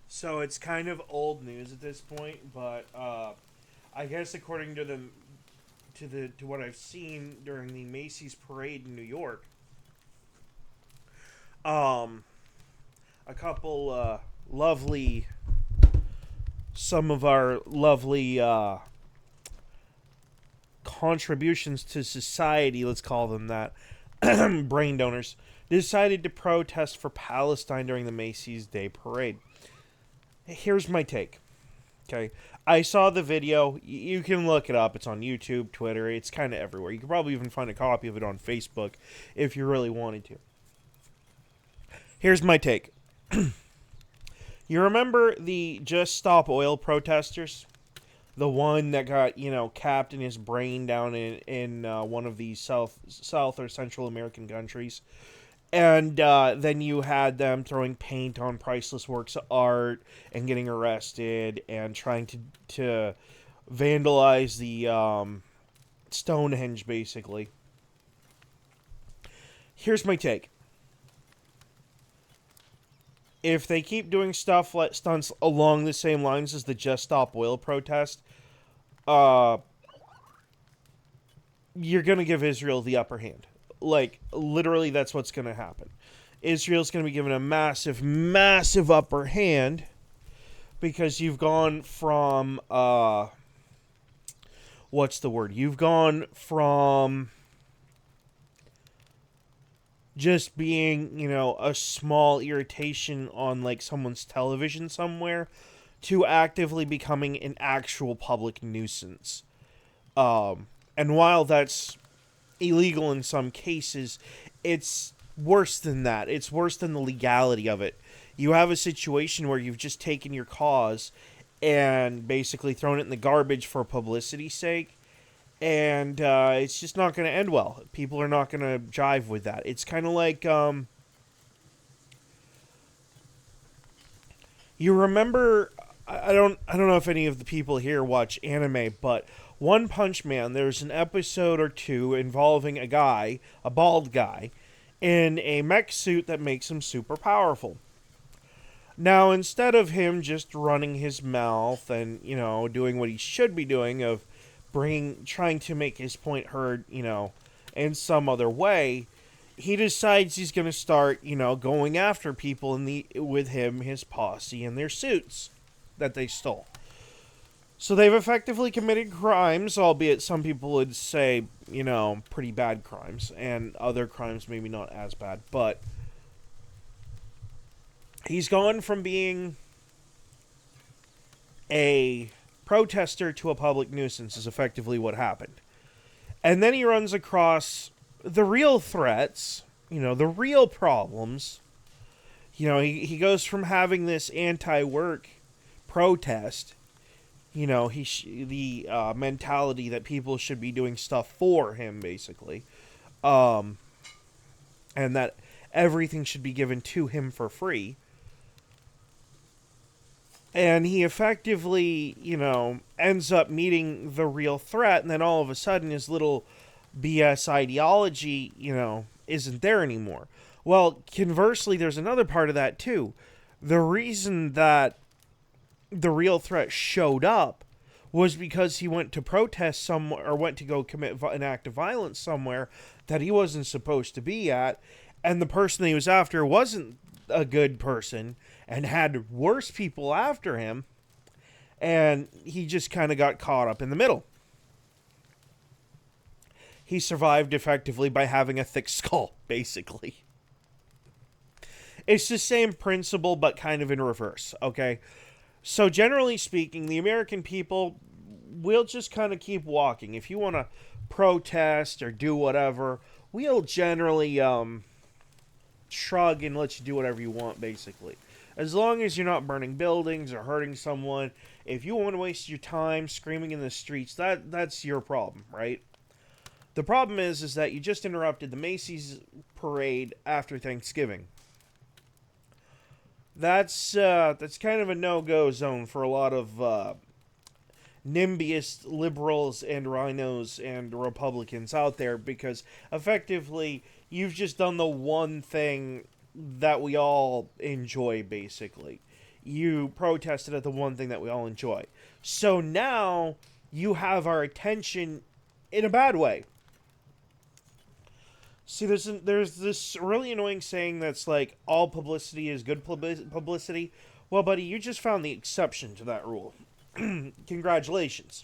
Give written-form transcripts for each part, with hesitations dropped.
So it's kind of old news at this point, but I guess according to what I've seen during the Macy's parade in New York, um, a couple lovely, some of our lovely contributions to society, let's call them that, brain donors, decided to protest for Palestine during the Macy's Day Parade. Here's my take. Okay. I saw the video. You can look it up. It's on YouTube, Twitter. It's kind of everywhere. You could probably even find a copy of it on Facebook if you really wanted to. Here's my take. You remember the Just Stop Oil protesters? The one that got, capped in his brain down in one of the South or Central American countries. And then you had them throwing paint on priceless works of art and getting arrested and trying to vandalize the Stonehenge, basically. Here's my take. If they keep doing stuff like stunts along the same lines as the Just Stop Oil protest, uh, you're going to give Israel the upper hand. Like, literally, that's what's going to happen. Israel's going to be given a massive, massive upper hand because you've gone from, what's the word? You've gone from just being, a small irritation on, like, someone's television somewhere to actively becoming an actual public nuisance. And while that's illegal in some cases, it's worse than that. It's worse than the legality of it. You have a situation where you've just taken your cause and basically thrown it in the garbage for publicity's sake, and it's just not going to end well. People are not going to jive with that. It's kind of like you remember. I don't know if any of the people here watch anime, but One Punch Man, there's an episode or two involving a bald guy, in a mech suit that makes him super powerful. Now, instead of him just running his mouth and, doing what he should be doing of trying to make his point heard, in some other way, he decides he's going to start, going after people with him, his posse, and their suits that they stole. So they've effectively committed crimes, albeit some people would say, pretty bad crimes, and other crimes maybe not as bad. But he's gone from being a protester to a public nuisance, is effectively what happened. And then he runs across the real threats, the real problems. He goes from having this anti-work protest, the mentality that people should be doing stuff for him, basically, and that everything should be given to him for free. And he effectively, ends up meeting the real threat, and then all of a sudden his little BS ideology, isn't there anymore. Well, conversely, there's another part of that too. The reason that the real threat showed up was because he went to protest somewhere, or went to go commit an act of violence somewhere that he wasn't supposed to be at, and the person he was after wasn't a good person and had worse people after him, and he just kind of got caught up in the middle. He survived effectively by having a thick skull, basically. It's the same principle, but kind of in reverse, okay? So generally speaking, the American people will just kind of keep walking. If you want to protest or do whatever, we'll generally shrug and let you do whatever you want, basically. As long as you're not burning buildings or hurting someone, if you want to waste your time screaming in the streets, that's your problem, right? The problem is that you just interrupted the Macy's parade after Thanksgiving. That's kind of a no-go zone for a lot of NIMBYist liberals and rhinos and Republicans out there, because effectively you've just done the one thing that we all enjoy, basically. you protested at the one thing that we all enjoy. So now you have our attention in a bad way. See, there's this really annoying saying that's like, all publicity is good publicity. Well, buddy, you just found the exception to that rule. Congratulations.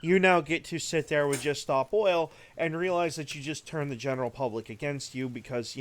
You now get to sit there with Just Stop Oil and realize that you just turned the general public against you because,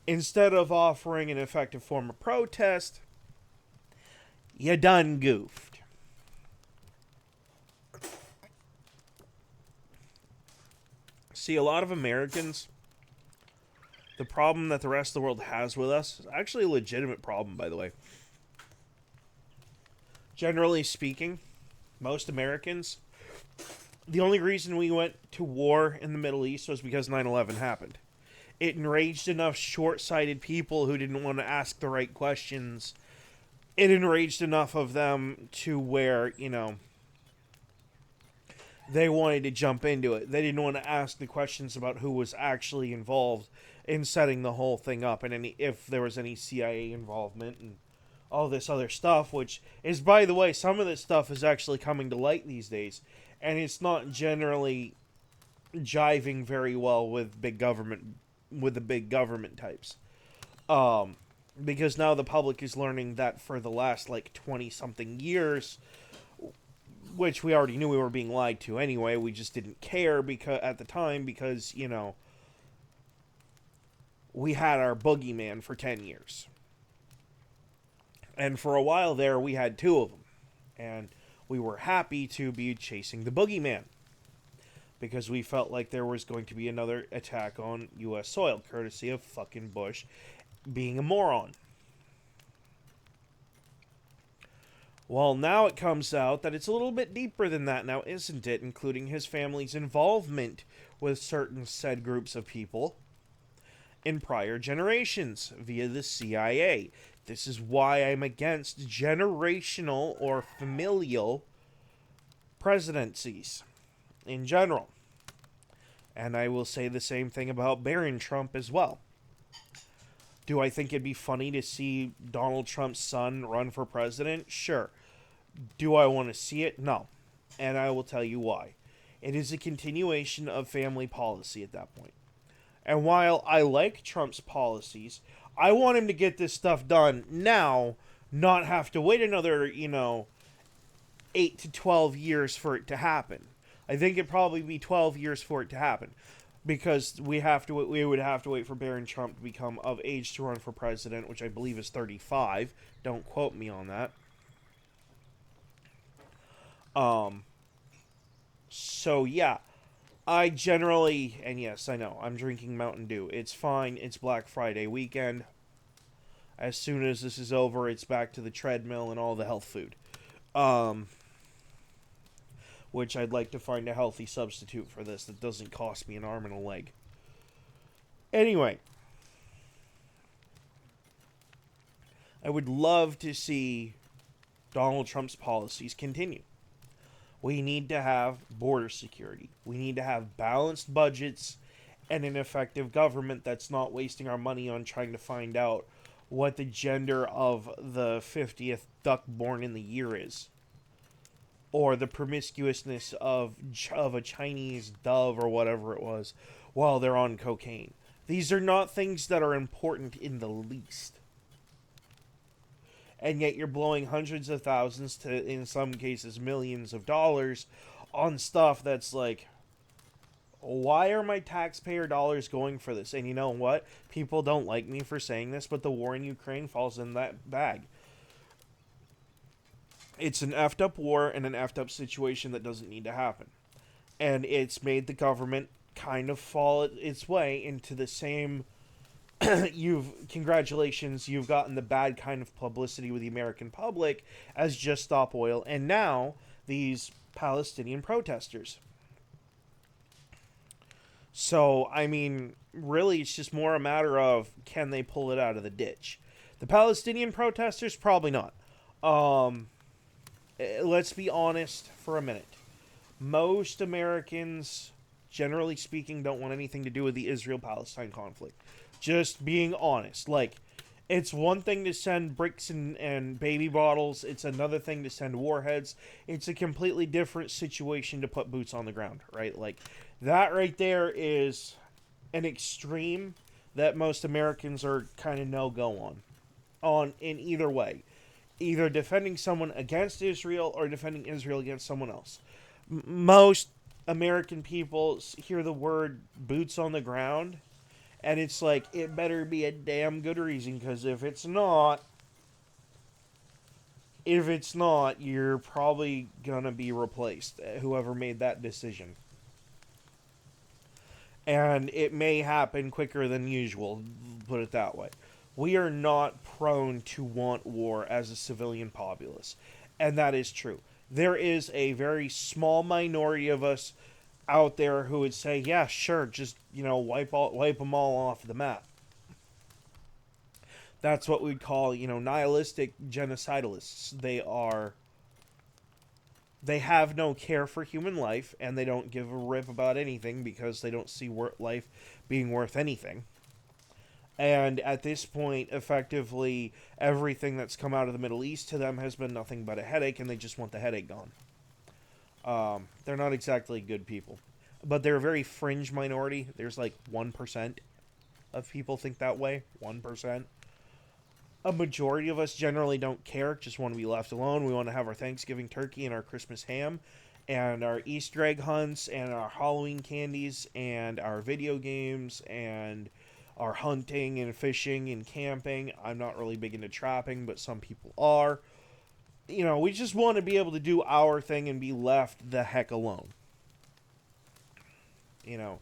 instead of offering an effective form of protest, you done goofed. See, a lot of Americans, the problem that the rest of the world has with us is actually a legitimate problem, by the way. Generally speaking, most Americans, the only reason we went to war in the Middle East was because 9/11 happened. It enraged enough short-sighted people who didn't want to ask the right questions. It enraged enough of them to where, they wanted to jump into it. They didn't want to ask the questions about who was actually involved in setting the whole thing up and if there was any CIA involvement and all this other stuff, which is, by the way, some of this stuff is actually coming to light these days, and it's not generally jiving very well with the big government types. Because now the public is learning that for the last, 20-something years, which we already knew we were being lied to anyway, we just didn't care at the time because, we had our boogeyman for 10 years. And for a while there, we had two of them. And we were happy to be chasing the boogeyman, because we felt like there was going to be another attack on U.S. soil, courtesy of fucking Bush being a moron. Well, now it comes out that it's a little bit deeper than that now, isn't it? Including his family's involvement with certain said groups of people in prior generations via the CIA. This is why I'm against generational or familial presidencies in general. And I will say the same thing about Barron Trump as well. Do I think it'd be funny to see Donald Trump's son run for president? Sure. Do I want to see it? No. And I will tell you why. It is a continuation of family policy at that point. And while I like Trump's policies, I want him to get this stuff done now, not have to wait another, 8 to 12 years for it to happen. I think it'd probably be 12 years for it to happen, because we would have to wait for Barron Trump to become of age to run for president, which I believe is 35. Don't quote me on that. So yeah, I generally, and yes, I know, I'm drinking Mountain Dew. It's fine. It's Black Friday weekend. As soon as this is over, it's back to the treadmill and all the health food. Which I'd like to find a healthy substitute for this that doesn't cost me an arm and a leg. Anyway, I would love to see Donald Trump's policies continue. We need to have border security. We need to have balanced budgets and an effective government that's not wasting our money on trying to find out what the gender of the 50th duck born in the year is. Or the promiscuousness of a Chinese dove or whatever it was while they're on cocaine. These are not things that are important in the least. And yet you're blowing hundreds of thousands to, in some cases, millions of dollars on stuff that's like, why are my taxpayer dollars going for this? And you know what? People don't like me for saying this, but the war in Ukraine falls in that bag. It's an effed up war and an effed up situation that doesn't need to happen. And it's made the government kind of fall its way into the same... Congratulations, you've gotten the bad kind of publicity with the American public as Just Stop Oil, and now these Palestinian protesters. So, I mean, really, it's just more a matter of, can they pull it out of the ditch? The Palestinian protesters, probably not. Let's be honest for a minute. Most Americans, generally speaking, don't want anything to do with the Israel-Palestine conflict. Just being honest. Like, It's one thing to send bricks and baby bottles. It's another thing to send warheads. It's a completely different situation to put boots on the ground, right? Like, that right there is an extreme that most Americans are kind of no go on in either way, either defending someone against Israel or defending Israel against someone else. Most American people hear the word boots on the ground, and it's like, it better be a damn good reason, because if it's not, you're probably gonna be replaced. Whoever made that decision, and it may happen quicker than usual. Put it that way. We are not prone to want war as a civilian populace, and that is true. There is a very small minority of us out there who would say, "Yeah, sure, just wipe them all off the map." That's what we'd call nihilistic genocidalists. They have no care for human life, and they don't give a rip about anything because they don't see life being worth anything. And at this point, effectively, everything that's come out of the Middle East to them has been nothing but a headache, and they just want the headache gone. They're not exactly good people, but they're a very fringe minority. There's like 1% of people think that way. 1%. A majority of us generally don't care, just want to be left alone. We want to have our Thanksgiving turkey and our Christmas ham and our Easter egg hunts and our Halloween candies and our video games and our hunting and fishing and camping. I'm not really big into trapping, but some people are. We just want to be able to do our thing and be left the heck alone. You know,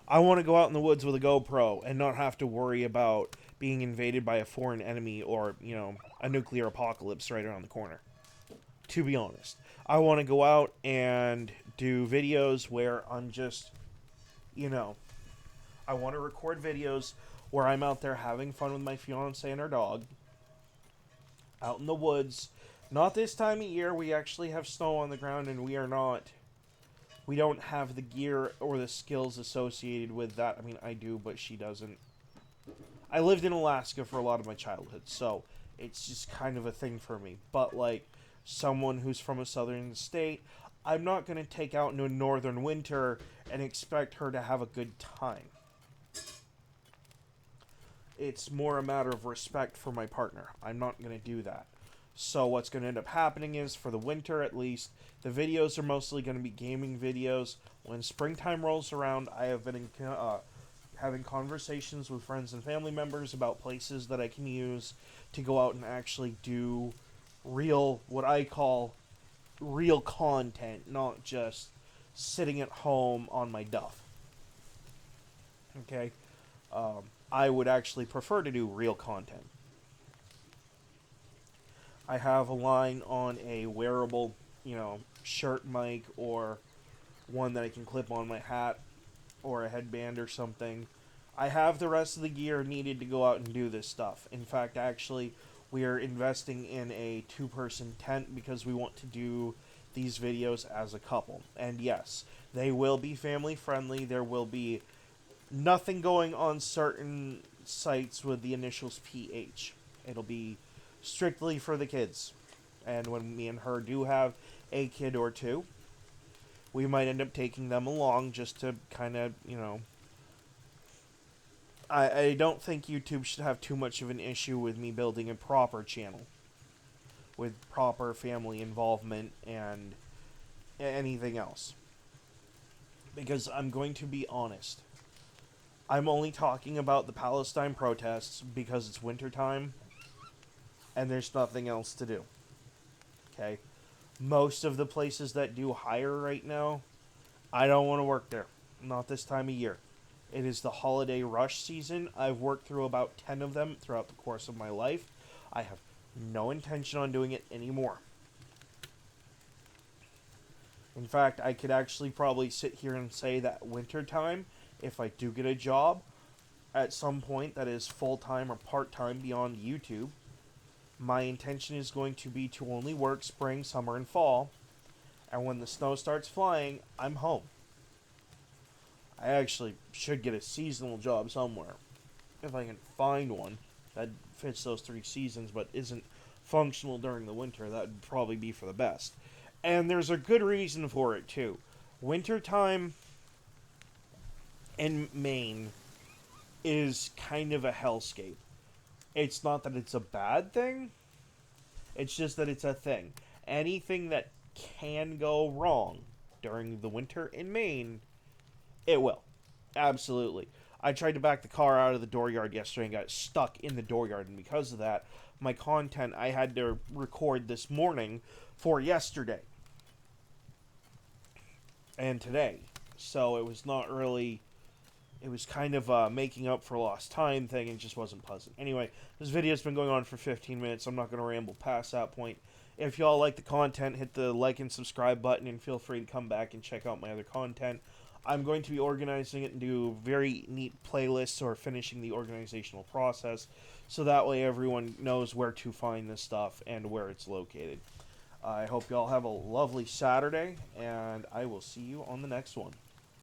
I want to go out in the woods with a GoPro and not have to worry about being invaded by a foreign enemy or, a nuclear apocalypse right around the corner. To be honest, I want to go out and do videos where I'm just, I want to record videos where I'm out there having fun with my fiance and our dog out in the woods. Not this time of year. We actually have snow on the ground, and we don't have the gear or the skills associated with that. I mean, I do, but she doesn't. I lived in Alaska for a lot of my childhood, so it's just kind of a thing for me. But, like, someone who's from a southern state, I'm not going to take out into a northern winter and expect her to have a good time. It's more a matter of respect for my partner. I'm not going to do that. So what's going to end up happening is, for the winter at least, the videos are mostly going to be gaming videos. When springtime rolls around, I have been having conversations with friends and family members about places that I can use to go out and actually do real, what I call real content, not just sitting at home on my duff. Okay? I would actually prefer to do real content. I have a line on a wearable, shirt mic, or one that I can clip on my hat or a headband or something. I have the rest of the gear needed to go out and do this stuff. In fact, actually, we are investing in a 2-person tent because we want to do these videos as a couple. And yes, they will be family friendly. There will be nothing going on certain sites with the initials PH. It'll be strictly for the kids. And when me and her do have a kid or two, we might end up taking them along just to kind of, I don't think YouTube should have too much of an issue with me building a proper channel with proper family involvement and anything else. Because I'm going to be honest. I'm only talking about the Palestine protests because it's wintertime and there's nothing else to do. Okay? Most of the places that do hire right now, I don't want to work there. Not this time of year. It is the holiday rush season. I've worked through about 10 of them throughout the course of my life. I have no intention on doing it anymore. In fact, I could actually probably sit here and say that wintertime, if I do get a job at some point that is full-time or part-time beyond YouTube, my intention is going to be to only work spring, summer, and fall. And when the snow starts flying, I'm home. I actually should get a seasonal job somewhere, if I can find one. that fits those 3 seasons but isn't functional during the winter, that would probably be for the best. And there's a good reason for it too. Wintertime in Maine is kind of a hellscape. It's not that it's a bad thing, it's just that it's a thing. Anything that can go wrong during the winter in Maine, it will. Absolutely. I tried to back the car out of the dooryard yesterday and got stuck in the dooryard, and because of that, my content I had to record this morning for yesterday and today. So it was not really. It was kind of making up for lost time thing, and it just wasn't pleasant. Anyway, this video's been going on for 15 minutes. I'm not going to ramble past that point. If y'all like the content, hit the like and subscribe button, and feel free to come back and check out my other content. I'm going to be organizing it into very neat playlists, or finishing the organizational process, so that way everyone knows where to find this stuff and where it's located. I hope y'all have a lovely Saturday, and I will see you on the next one.